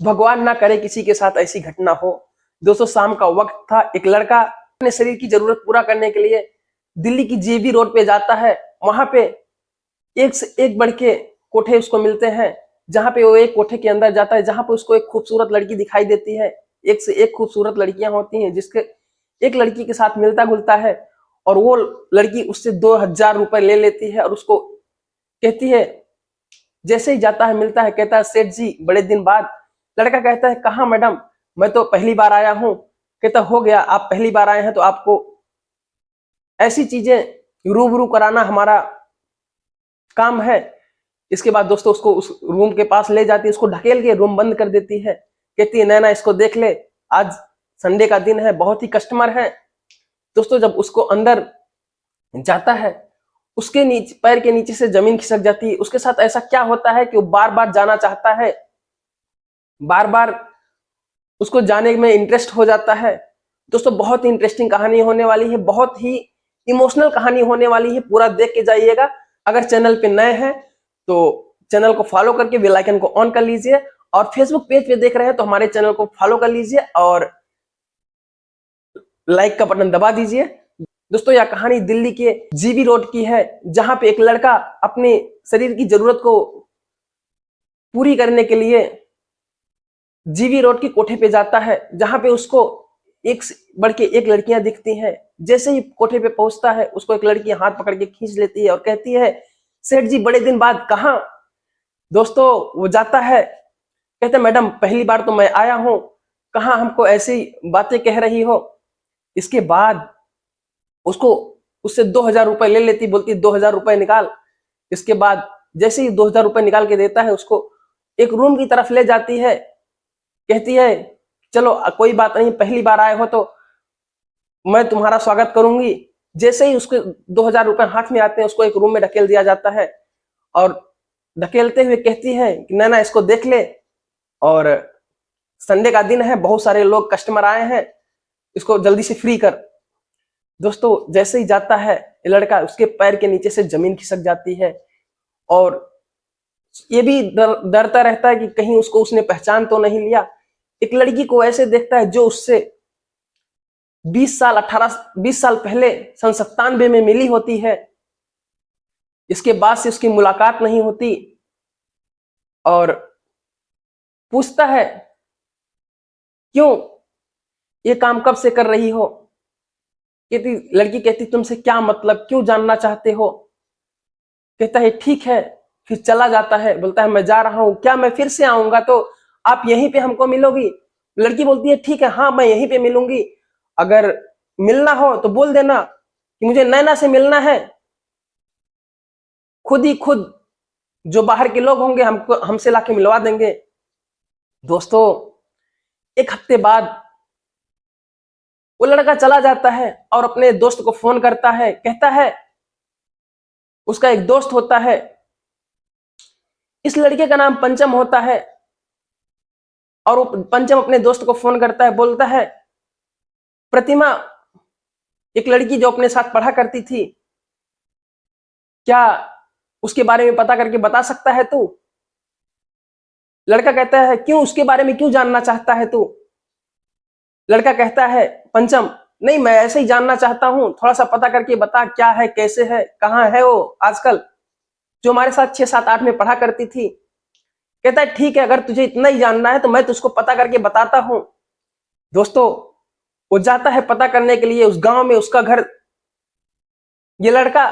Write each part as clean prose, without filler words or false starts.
भगवान ना करे किसी के साथ ऐसी घटना हो। दोस्तों शाम का वक्त था, एक लड़का अपने शरीर की जरूरत पूरा करने के लिए दिल्ली की जेबी रोड पे जाता है। वहां पे एक से एक बढ़ के कोठे उसको मिलते हैं, जहां पे वो एक कोठे के अंदर जाता है, जहां पे उसको एक खूबसूरत लड़की दिखाई देती है। एक से एक खूबसूरत लड़कियां होती हैं, जिसके एक लड़की के साथ मिलता जुलता है, और वो लड़की उससे 2,000 रुपए ले लेती है और उसको कहती है, जैसे ही जाता है मिलता है, कहता है सेठ जी बड़े दिन बाद। लड़का कहता है कहाँ मैडम, मैं तो पहली बार आया हूँ। कहता हो गया, आप पहली बार आए हैं तो आपको ऐसी चीजें रूबरू कराना हमारा काम है। इसके बाद दोस्तों उसको उस रूम के पास ले जाती है, उसको ढकेल के रूम बंद कर देती है। कहती है नैना इसको देख ले, आज संडे का दिन है, बहुत ही कस्टमर है। दोस्तों जब उसको अंदर जाता है, उसके नीचे पैर के नीचे से जमीन खिसक जाती है। उसके साथ ऐसा क्या होता है कि वो बार बार जाना चाहता है, बार बार उसको जाने में इंटरेस्ट हो जाता है। दोस्तों बहुत ही इंटरेस्टिंग कहानी होने वाली है, बहुत ही इमोशनल कहानी होने वाली है, पूरा देख के जाइएगा। अगर चैनल पे नए हैं तो चैनल को फॉलो करके बेल आइकन को ऑन कर लीजिए, और फेसबुक पेज पे देख रहे हैं तो हमारे चैनल को फॉलो कर लीजिए और लाइक का बटन दबा दीजिए। दोस्तों यह कहानी दिल्ली के जीबी रोड की है, जहां पे एक लड़का अपने शरीर की जरूरत को पूरी करने के लिए जीबी रोड की कोठे पे जाता है, जहां पे उसको एक से बढ़ के एक लड़कियां दिखती हैं। जैसे ही कोठे पे पहुंचता है, उसको एक लड़की हाथ पकड़ के खींच लेती है और कहती है सेठ जी बड़े दिन बाद कहाँ। दोस्तों वो जाता है, कहते मैडम पहली बार तो मैं आया हूं, कहाँ हमको ऐसी बातें कह रही हो। इसके बाद उसको उससे 2,000 रुपए ले लेती, बोलती 2,000 रुपए निकाल। इसके बाद जैसे ही 2,000 रुपए निकाल के देता है, उसको एक रूम की तरफ ले जाती है। कहती है चलो कोई बात नहीं, पहली बार आए हो तो मैं तुम्हारा स्वागत करूंगी। जैसे ही उसके 2,000 रुपए हाथ में आते हैं, उसको एक रूम में ढकेल दिया जाता है, और ढकेलते हुए कहती है कि नैना इसको देख ले, और संडे का दिन है, बहुत सारे लोग कस्टमर आए हैं, इसको जल्दी से फ्री कर। दोस्तों जैसे ही जाता है ये लड़का, उसके पैर के नीचे से जमीन खिसक जाती है, और ये भी डरता रहता है कि कहीं उसको उसने पहचान तो नहीं लिया। एक लड़की को ऐसे देखता है जो उससे 20 साल पहले 1997 में मिली होती है। इसके बाद से उसकी मुलाकात नहीं होती, और पूछता है क्यों, ये काम कब से कर रही हो। लड़की कहती तुमसे क्या मतलब, क्यों जानना चाहते हो। कहता है ठीक है, फिर चला जाता है। बोलता है मैं जा रहा हूं, क्या मैं फिर से आऊंगा तो आप यहीं पे हमको मिलोगी। लड़की बोलती है ठीक है, हाँ मैं यहीं पे मिलूंगी, अगर मिलना हो तो बोल देना कि मुझे नैना से मिलना है। खुद ही खुद जो बाहर के लोग होंगे हमको हमसे लाके मिलवा देंगे। दोस्तों एक हफ्ते बाद वो लड़का चला जाता है और अपने दोस्त को फोन करता है। कहता है उसका एक दोस्त होता है, इस लड़के का नाम पंचम होता है, और वो पंचम अपने दोस्त को फोन करता है, बोलता है प्रतिमा एक लड़की जो अपने साथ पढ़ा करती थी, क्या उसके बारे में पता करके बता सकता है तू। लड़का कहता है क्यों, उसके बारे में क्यों जानना चाहता है तू। लड़का कहता है पंचम नहीं, मैं ऐसे ही जानना चाहता हूं, थोड़ा सा पता करके बता क्या है, कैसे है, कहाँ है वो आजकल, जो हमारे साथ 6, 7, 8 में पढ़ा करती थी। कहता है ठीक है, अगर तुझे इतना ही जानना है तो मैं तुझको पता करके बताता हूं। दोस्तों वो जाता है पता करने के लिए उस गांव में, उसका घर। ये लड़का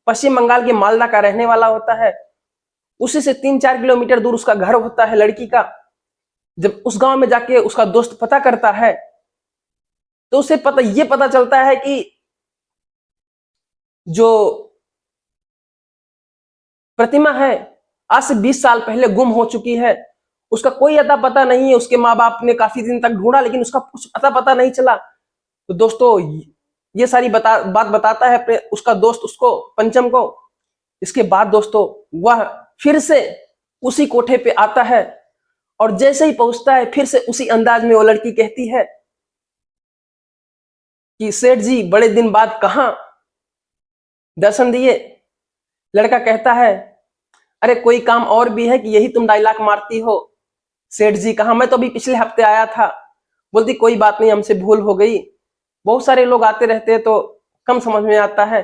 पश्चिम बंगाल के मालदा का रहने वाला होता है, उसी से 3, 4 किलोमीटर दूर उसका घर होता है लड़की का। जब उस गांव में जाके उसका दोस्त पता करता है, तो उसे पता चलता है कि जो प्रतिमा है आज से 20 साल पहले गुम हो चुकी है। उसका कोई अता पता नहीं है, उसके माँ बाप ने काफी दिन तक ढूंढा लेकिन उसका कुछ अता पता नहीं चला। तो दोस्तों ये सारी बात बताता है उसका दोस्त उसको, पंचम को। इसके बाद दोस्तों वह फिर से उसी कोठे पे आता है, और जैसे ही पहुंचता है फिर से उसी अंदाज में वो लड़की कहती है कि सेठ जी बड़े दिन बाद कहाँ दर्शन दिए। लड़का कहता है अरे कोई काम और भी है कि यही तुम डायलॉग मारती हो। सेठ जी कहाँ, मैं तो अभी पिछले हफ्ते आया था। बोलती कोई बात नहीं, हमसे भूल हो गई, बहुत सारे लोग आते रहते हैं तो कम समझ में आता है।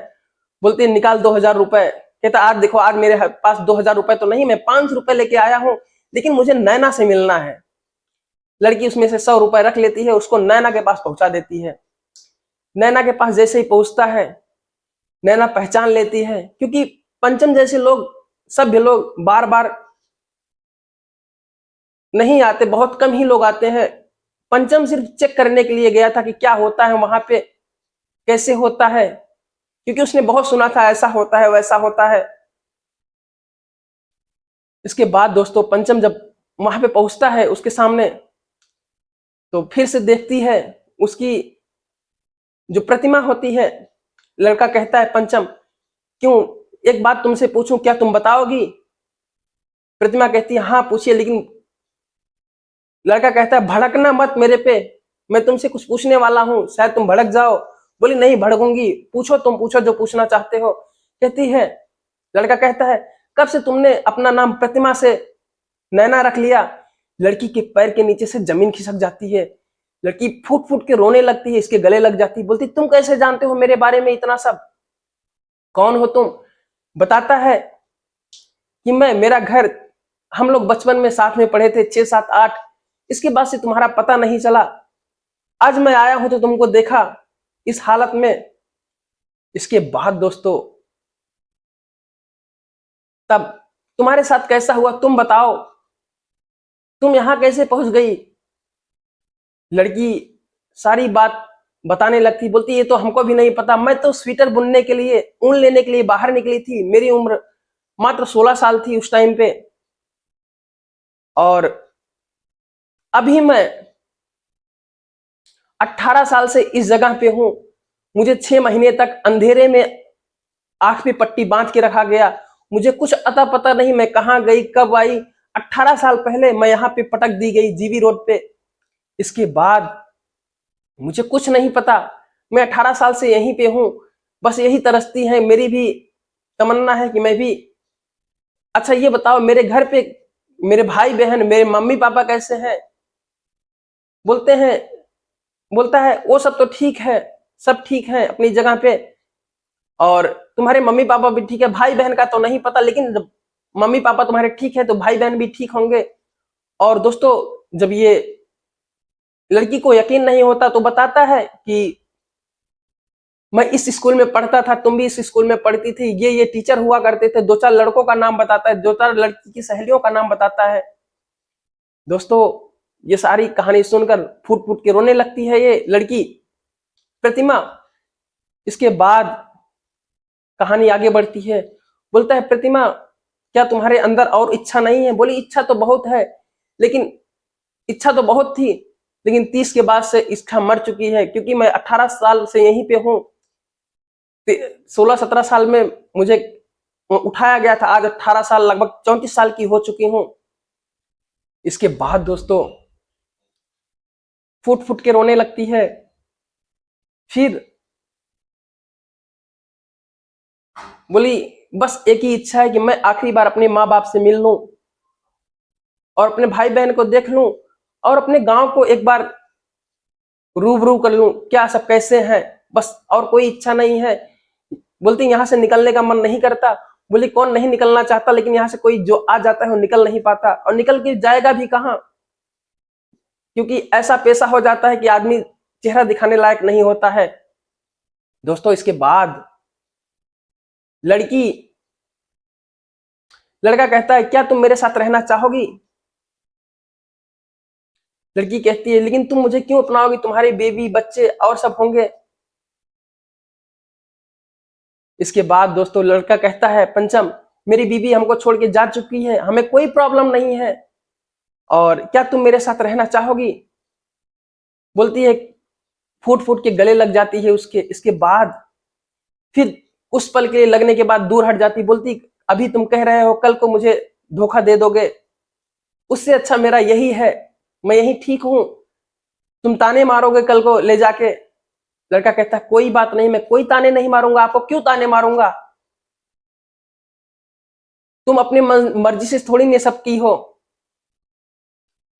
बोलती निकाल 2,000 रुपए। कहता आज देखो, आज मेरे पास 2,000 रुपए तो नहीं, मैं 500 रुपए लेके आया हूँ, लेकिन मुझे नैना से मिलना है। लड़की उसमें से 100 रुपए रख लेती है, उसको नैना के पास पहुंचा देती है। नैना के पास जैसे ही पहुंचता है, नैना पहचान लेती है, क्योंकि पंचम जैसे लोग, सभ्य लोग बार बार नहीं आते, बहुत कम ही लोग आते हैं। पंचम सिर्फ चेक करने के लिए गया था कि क्या होता है वहां पे, कैसे होता है, क्योंकि उसने बहुत सुना था ऐसा होता है वैसा होता है। इसके बाद दोस्तों पंचम जब वहां पे पहुंचता है उसके सामने, तो फिर से देखती है उसकी जो प्रतिमा होती है। लड़का कहता है पंचम, क्यों, एक बात तुमसे पूछूं, क्या तुम बताओगी? प्रतिमा कहती है हाँ पूछिए, लेकिन लड़का कहता है भड़कना मत मेरे पे, मैं तुमसे कुछ पूछने वाला हूं, शायद तुम भड़क जाओ। बोली नहीं भड़कूंगी, पूछो, तुम पूछो जो पूछना चाहते हो। कहती है, लड़का कहता है कब से तुमने अपना नाम प्रतिमा से नैना रख लिया? लड़की के पैर के नीचे से जमीन खिसक जाती है। लड़की फूट फूट के रोने लगती है, इसके गले लग जाती है। बोलती तुम कैसे जानते हो मेरे बारे में इतना सब, कौन हो तुम? बताता है कि मैं, मेरा घर, हम लोग बचपन में साथ में पढ़े थे, 6, 7, 8, इसके बाद से तुम्हारा पता नहीं चला। आज मैं आया हूं तो तुमको देखा इस हालत में। इसके बाद दोस्तों तब तुम्हारे साथ कैसा हुआ तुम बताओ, तुम यहां कैसे पहुंच गई? लड़की सारी बात बताने लगती। बोलती ये तो हमको भी नहीं पता, मैं तो स्वेटर बुनने के लिए, ऊन लेने के लिए बाहर निकली थी। मेरी उम्र मात्र 16 साल थी उस टाइम पे, और अभी मैं 18 साल से इस जगह पे हूं। मुझे 6 महीने तक अंधेरे में आंख पे पट्टी बांध के रखा गया। मुझे कुछ अता पता नहीं मैं कहां गई, कब आई। 18 साल पहले मैं यहाँ पे पटक दी गई जीबी रोड पे। इसके बाद मुझे कुछ नहीं पता, मैं 18 साल से यहीं पे हूं। बस यही तरसती है, मेरी भी तमन्ना है कि मैं भी। अच्छा ये बताओ मेरे घर पे मेरे भाई बहन, मेरे मम्मी पापा कैसे हैं? बोलते हैं बोलता है वो सब तो ठीक है, सब ठीक है अपनी जगह पे, और तुम्हारे मम्मी पापा भी ठीक है। भाई बहन का तो नहीं पता, लेकिन जब मम्मी पापा तुम्हारे ठीक है तो भाई बहन भी ठीक होंगे। और दोस्तों जब ये लड़की को यकीन नहीं होता तो बताता है कि मैं इस स्कूल में पढ़ता था, तुम भी इस स्कूल में पढ़ती थी, ये टीचर हुआ करते थे। 2, 4 लड़कों का नाम बताता है, 2, 4 लड़की की सहेलियों का नाम बताता है। दोस्तों ये सारी कहानी सुनकर फूट फूट के रोने लगती है ये लड़की प्रतिमा। इसके बाद कहानी आगे बढ़ती है। बोलता है प्रतिमा क्या तुम्हारे अंदर और इच्छा नहीं है? बोली इच्छा तो बहुत है, लेकिन इच्छा तो बहुत थी, लेकिन 30 के बाद से इच्छा मर चुकी है, क्योंकि मैं 18 साल से यहीं पे हूँ। 16, 17 साल में मुझे उठाया गया था, आज 18 साल, लगभग 34 साल की हो चुकी हूँ। इसके बाद दोस्तों फूट फूट के रोने लगती है। फिर बोली बस एक ही इच्छा है कि मैं आखिरी बार अपने माँ बाप से मिल लूं, और अपने भाई बहन को देख लूं, और अपने गांव को एक बार रूबरू कर लूं, क्या सब कैसे हैं, बस और कोई इच्छा नहीं है। बोलती यहाँ से निकलने का मन नहीं करता। बोली कौन नहीं निकलना चाहता, लेकिन यहाँ से कोई जो आ जाता है वो निकल नहीं पाता, और निकल के जाएगा भी कहाँ, क्योंकि ऐसा पेशा हो जाता है कि आदमी चेहरा दिखाने लायक नहीं होता है। दोस्तों इसके बाद लड़की लड़का कहता है क्या तुम मेरे साथ रहना चाहोगी? लड़की कहती है लेकिन तुम मुझे क्यों अपनाओगी, तुम्हारे बेबी बच्चे और सब होंगे। इसके बाद दोस्तों लड़का कहता है पंचम मेरी बीवी हमको छोड़ के जा चुकी है, हमें कोई प्रॉब्लम नहीं है, और क्या तुम मेरे साथ रहना चाहोगी? बोलती है, फूट फूट के गले लग जाती है उसके। इसके बाद फिर उस पल के लगने के बाद दूर हट जाती। बोलती अभी तुम कह रहे हो कल को मुझे धोखा दे दोगे, उससे अच्छा मेरा यही है, मैं यही ठीक हूं, तुम ताने मारोगे कल को ले जाके। लड़का कहता है कोई बात नहीं, मैं कोई ताने नहीं मारूंगा, आपको क्यों ताने मारूंगा, तुम अपनी मर्जी से थोड़ी ने सब की हो।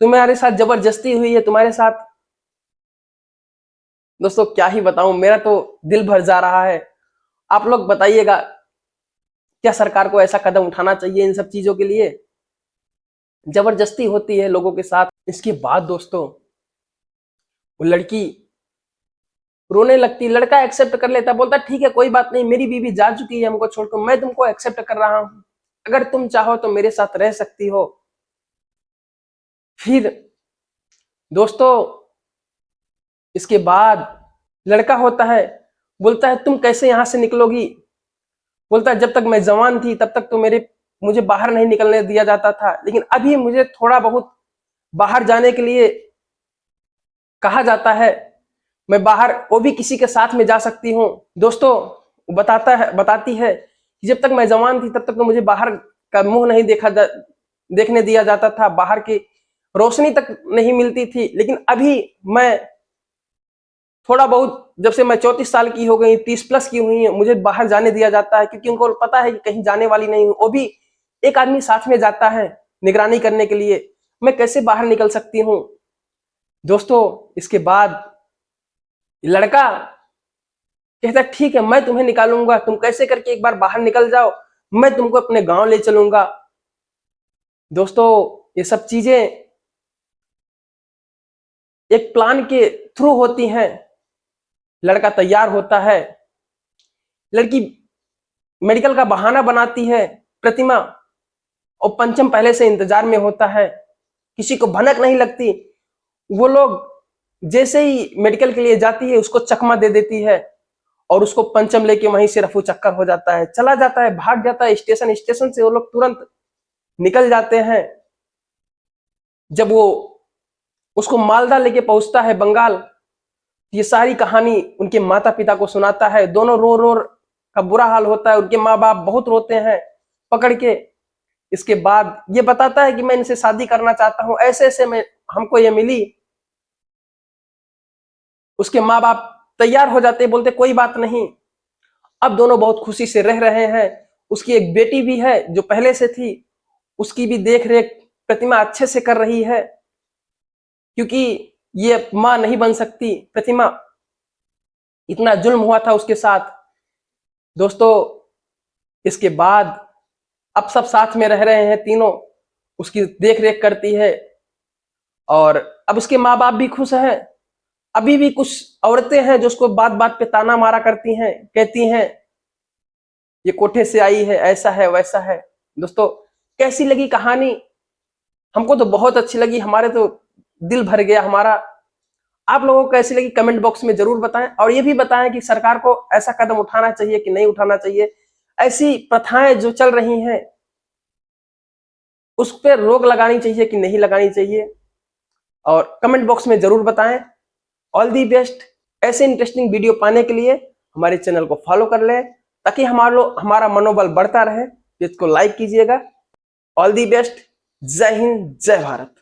तुम्हारे साथ जबरदस्ती हुई है, तुम्हारे साथ। दोस्तों क्या ही बताऊं, मेरा तो दिल भर जा रहा है। आप लोग बताइएगा, क्या सरकार को ऐसा कदम उठाना चाहिए इन सब चीजों के लिए? जबरदस्ती होती है लोगों के साथ। इसके बाद दोस्तों वो लड़की रोने लगती, लड़का एक्सेप्ट कर लेता, बोलता ठीक है कोई बात नहीं, मेरी बीवी जा चुकी है हमको छोड़कर, मैं तुमको एक्सेप्ट कर रहा हूं, अगर तुम चाहो तो मेरे साथ रह सकती हो। फिर दोस्तों इसके बाद लड़का होता है, बोलता है तुम कैसे यहां से निकलोगी? बोलता है जब तक मैं जवान थी तब तक तो मुझे बाहर नहीं निकलने दिया जाता था, लेकिन अभी मुझे थोड़ा बहुत बाहर जाने के लिए कहा जाता है, मैं बाहर वो भी किसी के साथ में जा सकती हूँ। दोस्तों बताती है कि जब तक मैं जवान थी तब तक तो मुझे बाहर का मुंह नहीं देखने दिया जाता था, बाहर की रोशनी तक नहीं मिलती थी, लेकिन अभी मैं थोड़ा बहुत, जब से मैं 34 साल की हो गई, 30 प्लस की हुई है, मुझे बाहर जाने दिया जाता है, क्योंकि उनको पता है कि कहीं जाने वाली नहीं हूँ। वो भी एक आदमी साथ में जाता है निगरानी करने के लिए, मैं कैसे बाहर निकल सकती हूँ? दोस्तों इसके बाद लड़का कहता है ठीक है मैं तुम्हें निकालूंगा, तुम कैसे करके एक बार बाहर निकल जाओ, मैं तुमको अपने गांव ले चलूंगा। दोस्तों ये सब चीजें एक प्लान के थ्रू होती हैं। लड़का तैयार होता है, लड़की मेडिकल का बहाना बनाती है, प्रतिमा और पंचम पहले से इंतजार में होता है, किसी को भनक नहीं लगती। वो लोग जैसे ही मेडिकल के लिए जाती है उसको चकमा दे देती है, और उसको पंचम लेके वहीं से रफू चक्कर हो जाता है, चला जाता है, भाग जाता है स्टेशन। स्टेशन से वो लोग तुरंत निकल जाते हैं। जब वो उसको मालदा लेके पहुंचता है बंगाल, ये सारी कहानी उनके माता पिता को सुनाता है। दोनों रो रो का बुरा हाल होता है, उनके माँ बाप बहुत रोते हैं पकड़ के। इसके बाद ये बताता है कि मैं इनसे शादी करना चाहता हूं, ऐसे ऐसे मैं हमको ये मिली। उसके माँ बाप तैयार हो जाते, बोलते कोई बात नहीं। अब दोनों बहुत खुशी से रह रहे हैं। उसकी एक बेटी भी है जो पहले से थी, उसकी भी देख रेख प्रतिमा अच्छे से कर रही है, क्योंकि ये मां नहीं बन सकती प्रतिमा, इतना जुल्म हुआ था उसके साथ। दोस्तों इसके बाद अब सब साथ में रह रहे हैं तीनों, उसकी देख रेख करती है, और अब उसके माँ बाप भी खुश हैं। अभी भी कुछ औरतें हैं जो उसको बात बात पे ताना मारा करती हैं, कहती हैं ये कोठे से आई है, ऐसा है वैसा है। दोस्तों कैसी लगी कहानी? हमको तो बहुत अच्छी लगी, हमारे तो दिल भर गया हमारा। आप लोगों को कैसी लगी कमेंट बॉक्स में जरूर बताएं, और ये भी बताएं कि सरकार को ऐसा कदम उठाना चाहिए कि नहीं उठाना चाहिए। ऐसी प्रथाएं जो चल रही हैं उस पर रोक लगानी चाहिए कि नहीं लगानी चाहिए, और कमेंट बॉक्स में जरूर बताएं। All the best. ऐसे इंटरेस्टिंग वीडियो पाने के लिए हमारे चैनल को फॉलो कर लें, ताकि हमारा मनोबल बढ़ता रहे। इसको लाइक कीजिएगा। All the best. जय हिंद, जय भारत।